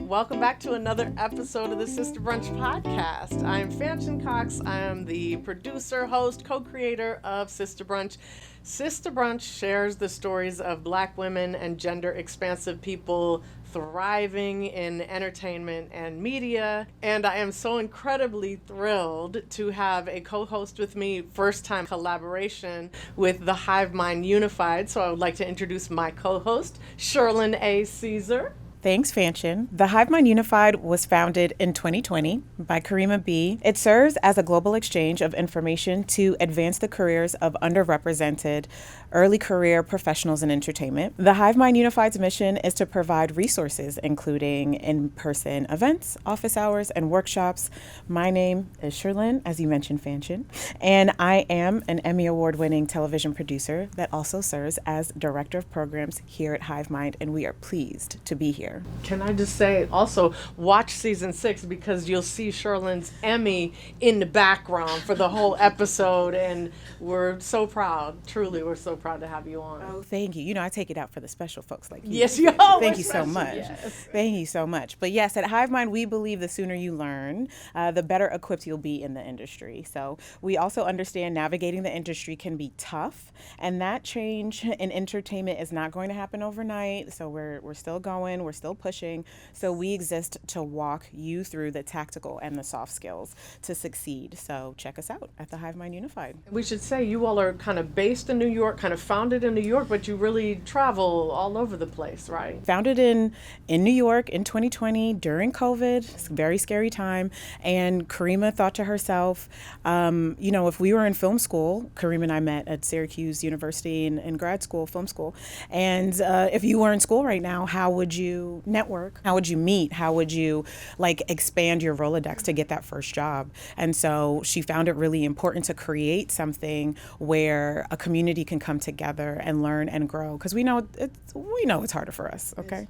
welcome back to another episode of the Sista Brunch podcast. I am Fanshen Cox. I am the producer, host, co-creator of Sista Brunch. Sista Brunch shares the stories of Black women and gender-expansive people thriving in entertainment and media. And I am so incredibly thrilled to have a co-host with me, first-time collaboration with the HiveMind Unified. So I would like to introduce my co-host, Shirlyn A. Cesar. Thanks, Fanshen. The HiveMind Unified was founded in 2020 by Karima B. It serves as a global exchange of information to advance the careers of underrepresented early career professionals in entertainment. The HiveMind Unified's mission is to provide resources, including in-person events, office hours, and workshops. My name is Shirlyn, as you mentioned, Fanshen, and I am an Emmy Award-winning television producer that also serves as Director of Programs here at HiveMind, and we are pleased to be here. Can I just say, also, watch season 6 because you'll see Shirlyn's Emmy in the background for the whole episode, and we're so proud. Truly, we're so proud to have you on. Oh, thank you. You know, I take it out for the special folks like you. Yes, you are. Thank you so much. Yes. Thank you so much. But yes, at HiveMind, we believe the sooner you learn, the better equipped you'll be in the industry. So we also understand navigating the industry can be tough, and that change in entertainment is not going to happen overnight. So we're still going, we're still pushing. So we exist to walk you through the tactical and the soft skills to succeed. So check us out at the HiveMind Unified. We should say you all are kind of based in New York, kind of founded in New York, but you really travel all over the place, right? Founded in New York in 2020 during COVID. It's a very scary time. And Karima thought to herself, if we were in film school, Karima and I met at Syracuse University in grad school, film school. And if you were in school right now, how would you network? How would you meet? How would you expand your Rolodex to get that first job? And so she found it really important to create something where a community can come together and learn and grow, because we know it's harder for us. Okay,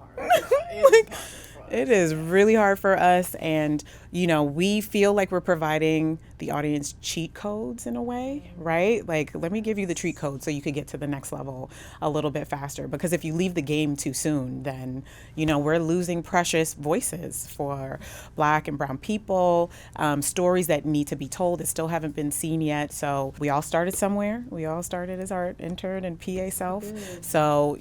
it is really hard for us, and we feel like we're providing the audience cheat codes in a way, right? Let me give you the cheat code so you could get to the next level a little bit faster, because if you leave the game too soon, then we're losing precious voices for Black and brown people, stories that need to be told that still haven't been seen yet. So we all started somewhere. We all started as our intern and PA self. So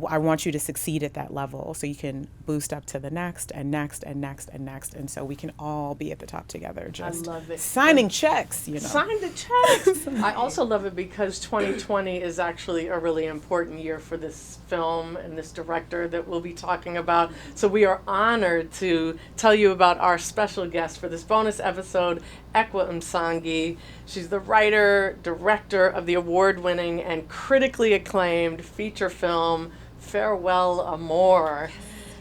I want you to succeed at that level so you can boost up to the next and next and next and next, and so we can all be at the top together. Just I love it. Signing checks, Sign the checks. I also love it because 2020 is actually a really important year for this film and this director that we'll be talking about. So we are honored to tell you about our special guest for this bonus episode, Ekwa Msangi. She's the writer, director of the award-winning and critically acclaimed feature film Farewell, Amor.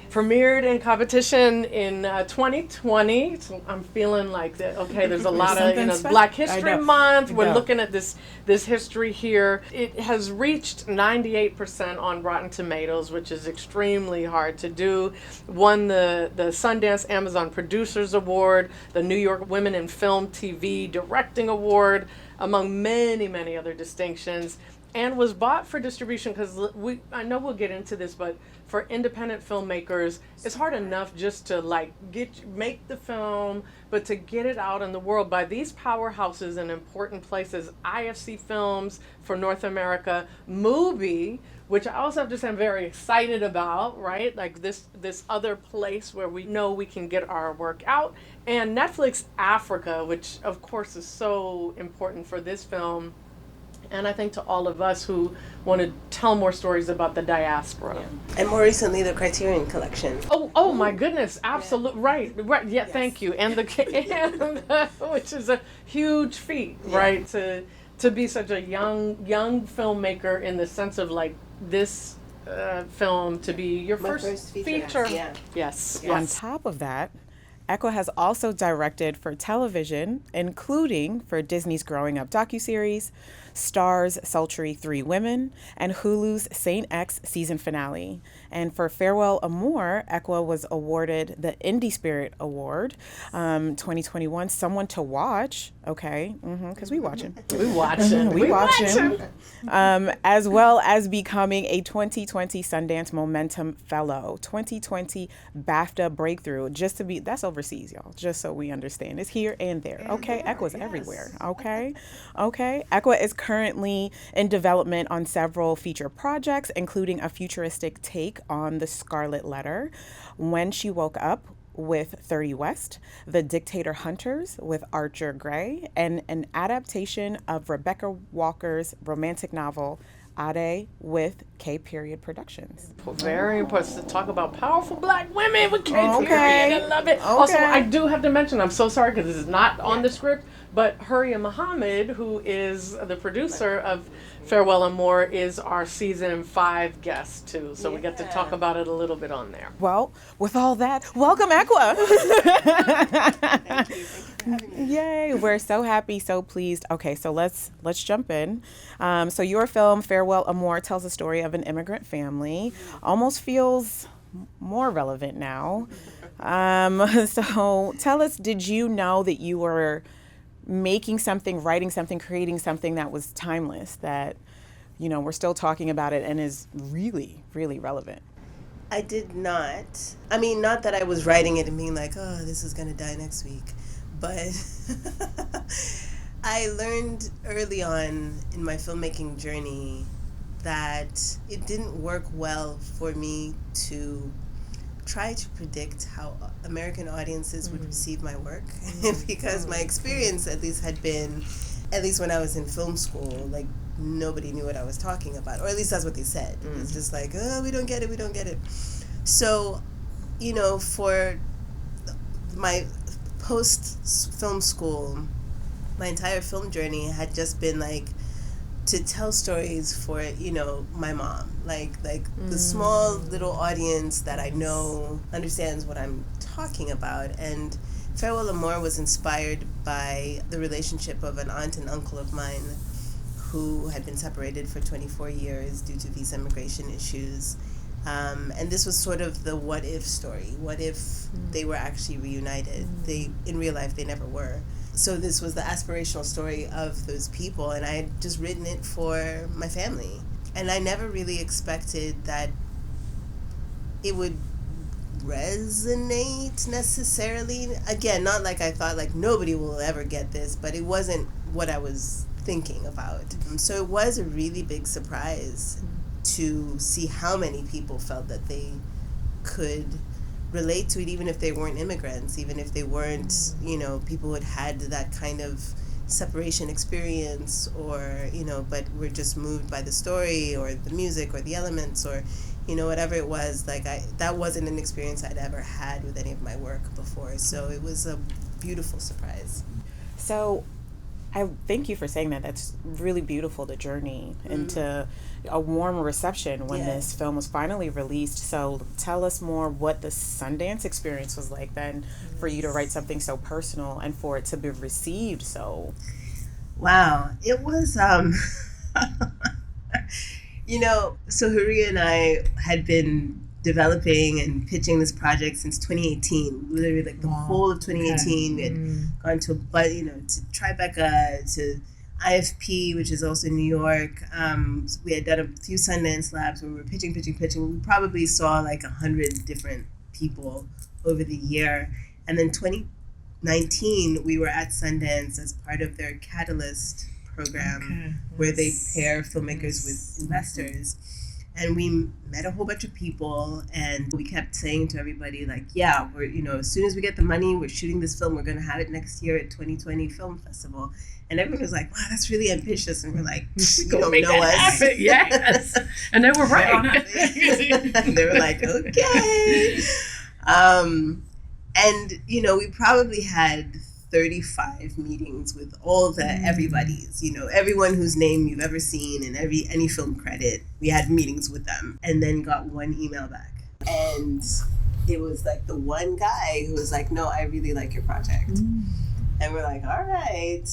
Premiered in competition in 2020. So I'm feeling like that. Okay, there's a lot of Black History Month. We're looking at this history here. It has reached 98% on Rotten Tomatoes, which is extremely hard to do. Won the Sundance Amazon Producers Award, the New York Women in Film TV Directing Award, among many, many other distinctions. And was bought for distribution because I know we'll get into this, but for independent filmmakers, it's hard enough just to make the film, but to get it out in the world by these powerhouses in important places. IFC Films for North America, Mubi, which I also have to say I'm very excited about, right? This other place where we know we can get our work out, and Netflix Africa, which of course is so important for this film. And I think to all of us who want to tell more stories about the diaspora. Yeah. And more recently, the Criterion Collection. Oh my goodness, absolutely, yeah. Right, yeah, yes. Thank you. And which is a huge feat, yeah. Right, to be such a young filmmaker in the sense of this film to be your first feature. Yeah. Yes. On top of that, Ekwa has also directed for television, including for Disney's Growing Up docuseries, Star's sultry Three Women, and Hulu's Saint X season finale. And for Farewell Amor, Ekwa was awarded the Indie Spirit Award 2021, Someone to Watch, okay, because we watching. We watching. We watching. As well as becoming a 2020 Sundance Momentum Fellow, 2020 BAFTA Breakthrough, that's overseas, y'all, just so we understand. It's here and there, okay? Ekwa's everywhere, okay? Ekwa is currently in development on several feature projects, including a futuristic take on the Scarlet Letter, When She Woke Up with 30 West, The Dictator Hunters with Archer Gray, and an adaptation of Rebecca Walker's romantic novel, Ade, with K-Period Productions. Very important to talk about powerful Black women with K-Period. Okay. I love it. Okay. Also, I do have to mention, I'm so sorry because this is not on the script, but Huria Muhammad, who is the producer of Farewell Amor, is our season 5 guest too. So we get to talk about it a little bit on there. Well, with all that, welcome, Ekwa. Thank you for having me. Yay, we're so happy, so pleased. Okay, so let's jump in. So your film, Farewell Amor, tells the story of an immigrant family. Almost feels more relevant now. So tell us, did you know that you were making something, writing something, creating something that was timeless, that, we're still talking about it and is really, really relevant? I did not. I mean, not that I was writing it and being like, oh, this is going to die next week. But I learned early on in my filmmaking journey that it didn't work well for me to try to predict how American audiences would receive my work because my experience at least had been, at least when I was in film school, like nobody knew what I was talking about, or at least that's what they said. It's just like, oh, we don't get it. So, for my post-film school, my entire film journey had just been like to tell stories for, my mom, like the small little audience that I know understands what I'm talking about. And Farewell Amor was inspired by the relationship of an aunt and uncle of mine who had been separated for 24 years due to visa immigration issues. And this was sort of the what if story. What if they were actually reunited? In real life, they never were. So this was the aspirational story of those people, and I had just written it for my family. And I never really expected that it would resonate necessarily. Again, not like I thought like nobody will ever get this, but it wasn't what I was thinking about. So it was a really big surprise to see how many people felt that they could relate to it, even if they weren't immigrants, even if they weren't, people who had that kind of separation experience, or, but were just moved by the story or the music or the elements or, whatever it was. Like that wasn't an experience I'd ever had with any of my work before. So it was a beautiful surprise. So I thank you for saying that. That's really beautiful, the journey into a warm reception when this film was finally released. So tell us more what the Sundance experience was like then for you to write something so personal and for it to be received so. Wow. It was, so Huria and I had been developing and pitching this project since 2018, literally like the whole of 2018. We had gone to Tribeca, to IFP, which is also in New York. We had done a few Sundance labs where we were pitching. We probably saw like 100 different people over the year. And then 2019, we were at Sundance as part of their Catalyst program, where they pair filmmakers with investors. And we met a whole bunch of people, and we kept saying to everybody, like, yeah, we're, as soon as we get the money, we're shooting this film. We're going to have it next year at 2020 Film Festival. And everyone was like, wow, that's really ambitious. And we're like, you don't know us. Yes. And they were right. And they were like, okay. And, we probably had 35 meetings with all the everybody's, everyone whose name you've ever seen and any film credit. We had meetings with them and then got one email back. And it was like the one guy who was like, no, I really like your project. And we're like, all right.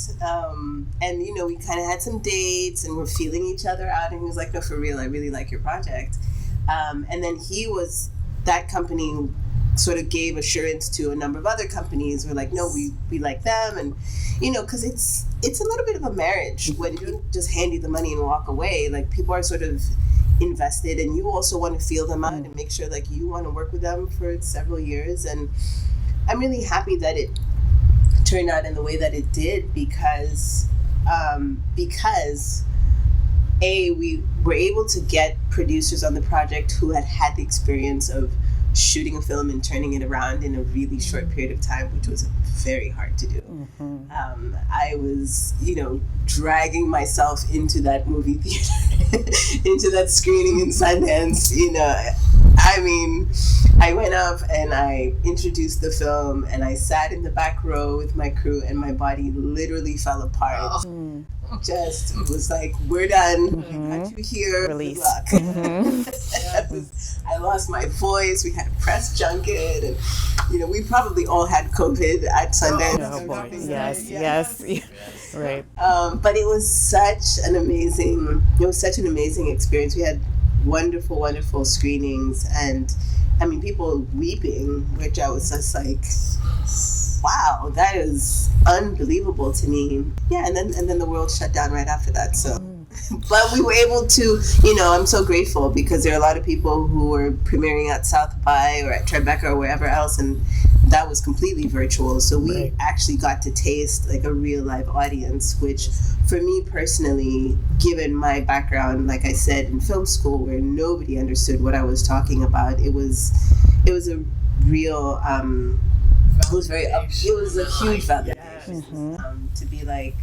And, you know, we kind of had some dates and we're feeling each other out. And he was like, no, for real, I really like your project. And then that company sort of gave assurance to a number of other companies. We're like, no, we like them. And, you know, because it's a little bit of a marriage when you don't just hand you the money and walk away. Like, people are sort of invested, and you also want to feel them out and make sure, like, you want to work with them for several years. And I'm really happy that it turned out in the way that it did, because we were able to get producers on the project who had the experience of shooting a film and turning it around in a really short period of time, which was very hard to do. Mm-hmm. I was, you know, dragging myself into that movie theater, into that screening in Sundance. You know, I mean, I went up and I introduced the film, and I sat in the back row with my crew, and my body literally fell apart. Oh. Just was like, we're done. Mm-hmm. We got you here. Release. Good luck. Mm-hmm. I lost my voice. We had a press junket, and you know, we probably all had COVID at Sundance. Oh boy! Yes. Right. But it was such an amazing experience. We had wonderful screenings, and I mean, people weeping, which I was just like, wow, that is unbelievable to me. Yeah, and then the world shut down right after that. So, but we were able to, you know, I'm so grateful, because there are a lot of people who were premiering at South by or at Tribeca or wherever else, and that was completely virtual. So we actually got to taste like a real live audience, which for me personally, given my background, like I said, in film school, where nobody understood what I was talking about, it was a real. It was a huge validation to be like,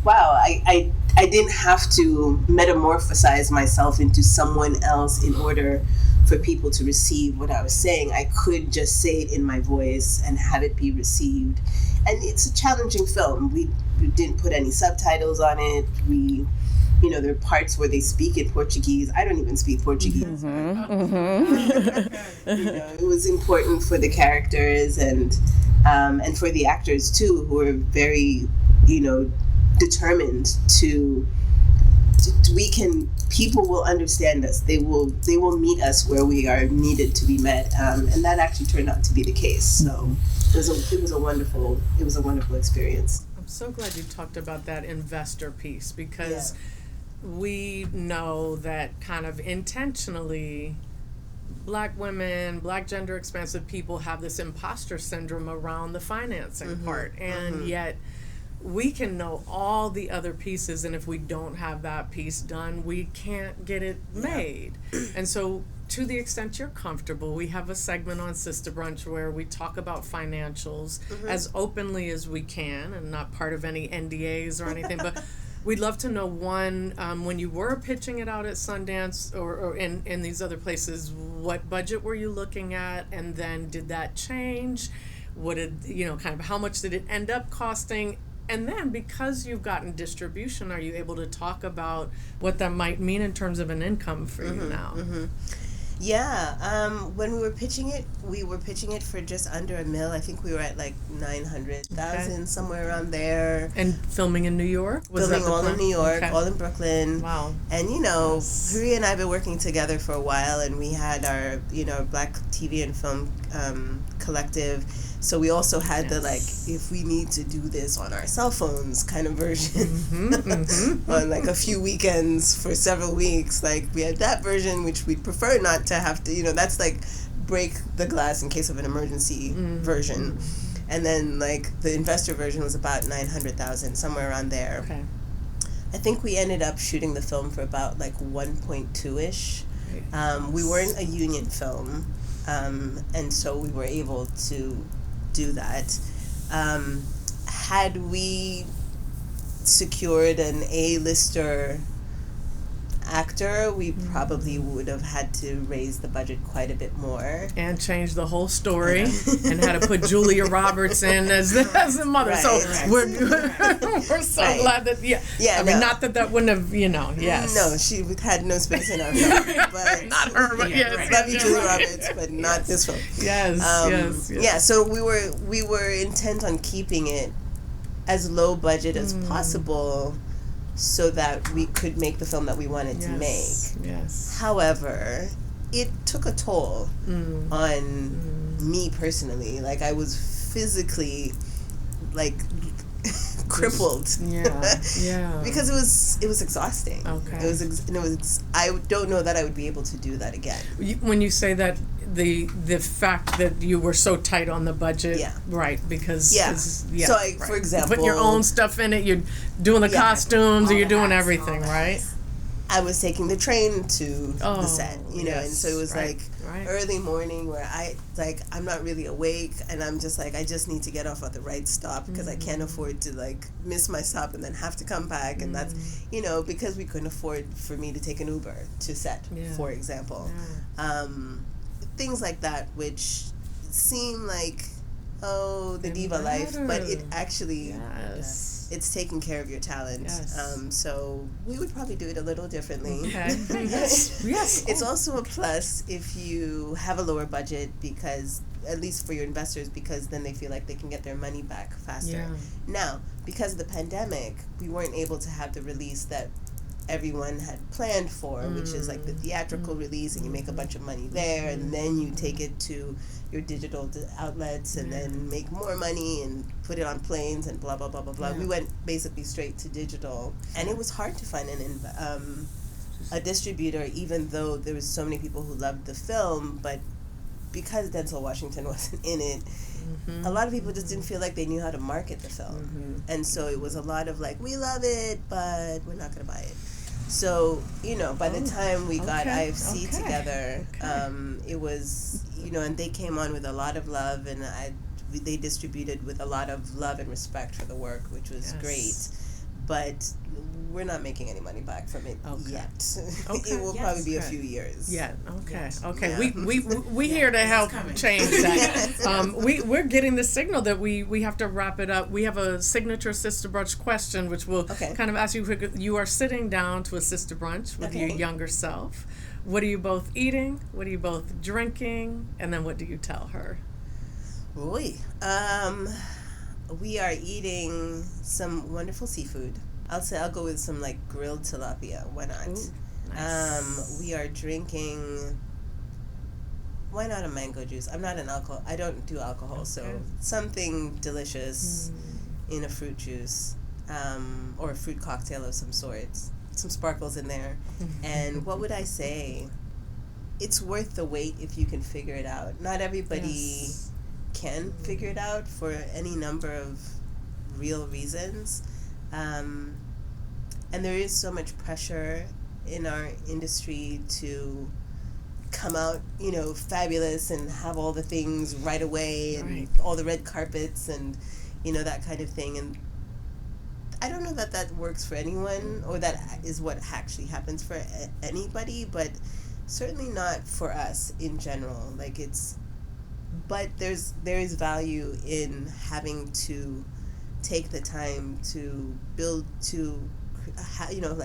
wow, I didn't have to metamorphosize myself into someone else in order for people to receive what I was saying. I could just say it in my voice and have it be received. And it's a challenging film. We didn't put any subtitles on it. You know, there are parts where they speak in Portuguese. I don't even speak Portuguese. Mm-hmm. You know, it was important for the characters and for the actors too, who are very, you know, determined to people will understand us. They will meet us where we are needed to be met, and that actually turned out to be the case. So it was a wonderful experience. I'm so glad you talked about that investor piece, because we know that kind of intentionally Black women, Black gender expansive people have this imposter syndrome around the financing part, and yet we can know all the other pieces, and if we don't have that piece done, we can't get it made. And so, to the extent you're comfortable, we have a segment on Sista Brunch where we talk about financials as openly as we can, and not part of any NDAs or anything, but we'd love to know, one, when you were pitching it out at Sundance or in these other places, what budget were you looking at, and then did that change? What did, you know, kind of how much did it end up costing? And then, because you've gotten distribution, are you able to talk about what that might mean in terms of an income for you now? Yeah, when we were pitching it for just under $1 million. I think we were at like 900,000, somewhere around there. And filming in New York? Filming all in New York, all in Brooklyn. Wow. And you know, Pri and I have been working together for a while, and we had our, you know, Black TV and Film collective. So we also had the, like, if we need to do this on our cell phones kind of version on like a few weekends for several weeks. Like, we had that version, which we'd prefer not to have to, you know, that's like break the glass in case of an emergency version. And then like the investor version was about 900,000, somewhere around there. Okay. I think we ended up shooting the film for about like 1.2-ish. We weren't a union film, and so we were able to do that. Had we secured an A-lister actor, we probably would have had to raise the budget quite a bit more. And change the whole story and had to put Julia Roberts in as the mother. We're so glad that, I mean, not that wouldn't have, you know, No, she had no space in our film. But not her, but love you, Julia Roberts, but not this film. Yes. Yeah, so we were intent on keeping it as low budget as possible so that we could make the film that we wanted to make. Yes. However, it took a toll on me personally. Like, I was physically, like, crippled. Yeah. Because it was exhausting. Okay. I don't know that I would be able to do that again. When you say that, the fact that you were so tight on the budget, right? Because so, for example, putting your own stuff in it, you're doing the costumes, or you're doing everything, right? I was taking the train to the set, and so it was early morning where I'm not really awake, and I'm just like, I just need to get off at the right stop because I can't afford to miss my stop and then have to come back, and that's, because we couldn't afford for me to take an Uber to set, for example. Things like that, which seem like, the diva life, but it actually, it's taking care of your talent. So we would probably do it a little differently. Okay. Yes. It's also a plus if you have a lower budget, because, at least for your investors, because then they feel like they can get their money back faster. Yeah. Now, because of the pandemic, we weren't able to have the release that everyone had planned for, which is like the theatrical release, and you make a bunch of money there, and then you take it to your digital outlets, and then make more money and put it on planes and blah blah blah blah blah. We went basically straight to digital, and it was hard to find a distributor, even though there was so many people who loved the film, but because Denzel Washington wasn't in it, a lot of people just didn't feel like they knew how to market the film. And so it was a lot of like, we love it, but we're not going to buy it. So, by the time we got IFC together, it was, and they came on with a lot of love, and they distributed with a lot of love and respect for the work, which was great. But we're not making any money back from it yet. It will probably be a few years. Yeah. Okay. Yes. Okay. Yeah. We here to help change that. We're getting the signal that we have to wrap it up. We have a signature Sista Brunch question, which will kind of ask you. You are sitting down to a Sista Brunch with your younger self. What are you both eating? What are you both drinking? And then what do you tell her? We are eating some wonderful seafood. I'll go with some grilled tilapia. Why not? Ooh, nice. We are drinking. Why not a mango juice? I'm not an alcohol. I don't do alcohol, so something delicious in a fruit juice, or a fruit cocktail of some sort. Some sparkles in there. And what would I say? It's worth the wait if you can figure it out. Not everybody can figure it out for any number of real reasons. And there is so much pressure in our industry to come out, fabulous and have all the things right away and all the red carpets and, that kind of thing. And I don't know that works for anyone, or that is what actually happens for anybody, but certainly not for us in general. But there is value in having to take the time to build,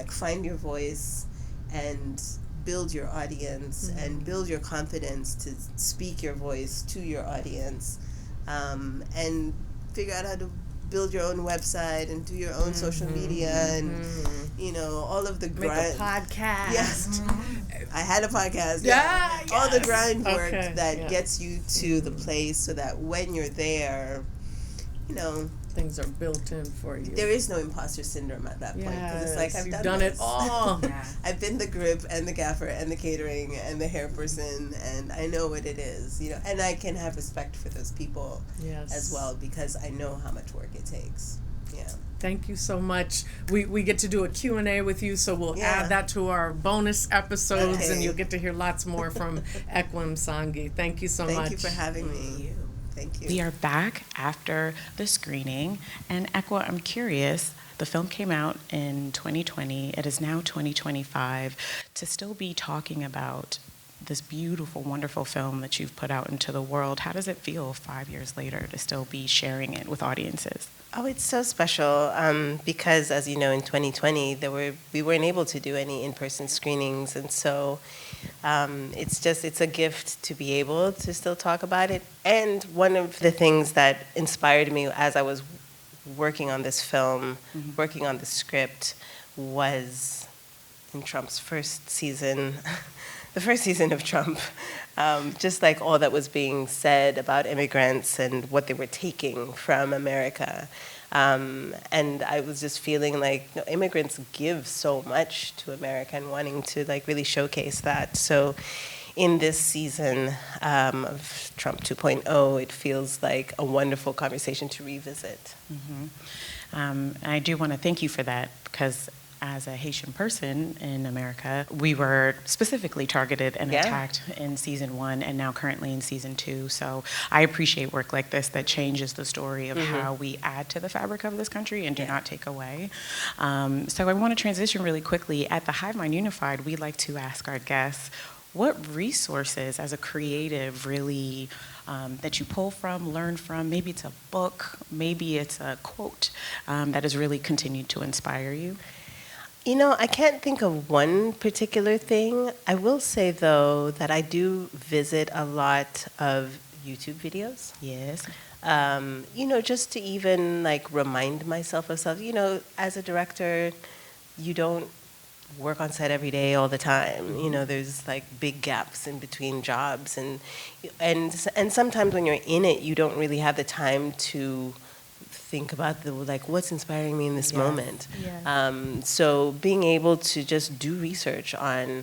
find your voice and build your audience and build your confidence to speak your voice to your audience, and figure out how to build your own website and do your own social media and all of the grind. Make a podcast. Yes, I had a podcast. Yeah, all the grind work that yeah. gets you to the place, so that when you're there, things are built in for you. there is no imposter syndrome at that point, because it's like, I've you've done it this. all. I've been the grip and the gaffer and the catering and the hair person, and I know what it is, and I can have respect for those people as well, because I know how much work it takes. Yeah. Thank you so much. We get to do a Q&A with you, so we'll add that to our bonus episodes, and you'll get to hear lots more from Ekwa Msangi. Thank you so much. Thank you for having me. Thank you. We are back after the screening, and Ekwa, I'm curious, the film came out in 2020, it is now 2025, to still be talking about this beautiful, wonderful film that you've put out into the world. How does it feel 5 years later to still be sharing it with audiences? Oh, it's so special, because, as you know, in 2020, we weren't able to do any in-person screenings, and so it's a gift to be able to still talk about it. And one of the things that inspired me as I was working on this film, working on the script, was in Trump's first season, the first season of Trump. Just like all that was being said about immigrants and what they were taking from America. And I was just feeling like immigrants give so much to America and wanting to like really showcase that. So in this season of Trump 2.0, it feels like a wonderful conversation to revisit. I do want to thank you for that, because as a Haitian person in America, we were specifically targeted and attacked in season 1 and now currently in season 2. So I appreciate work like this that changes the story of how we add to the fabric of this country and do not take away. So I want to transition really quickly. At the HiveMind Unified, we like to ask our guests, what resources as a creative really that you pull from, learn from? Maybe it's a book, maybe it's a quote that has really continued to inspire you. You know, I can't think of one particular thing. I will say, though, that I do visit a lot of YouTube videos. Yes. You know, just to even, like, remind myself of stuff. You know, as a director, you don't work on set every day all the time. You know, there's, like, big gaps in between jobs. And sometimes when you're in it, you don't really have the time to think about what's inspiring me in this moment. So being able to just do research on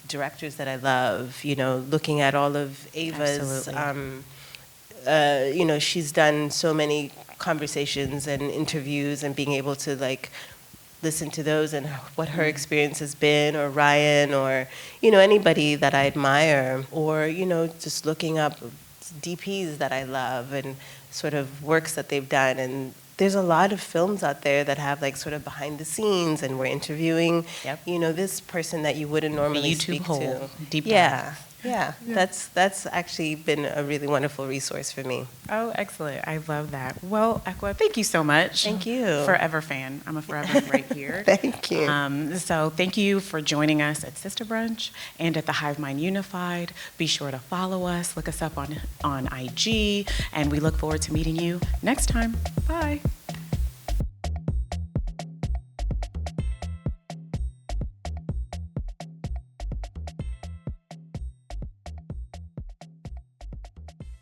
directors that I love, you know, looking at all of Ava's, you know, she's done so many conversations and interviews, and being able to like listen to those and what her experience has been, or Ryan, or, you know, anybody that I admire, or, you know, just looking up DPs that I love and sort of works that they've done. And there's a lot of films out there that have like sort of behind the scenes, and we're interviewing, you know, this person that you wouldn't normally speak to. Deep dive. Yeah. That's actually been a really wonderful resource for me. Oh, excellent. I love that. Well, Ekwa, thank you so much. Thank you. Forever fan. I'm a forever right here. Thank you. So thank you for joining us at Sista Brunch and at the HiveMind Unified. Be sure to follow us, look us up on IG, and we look forward to meeting you next time. Bye.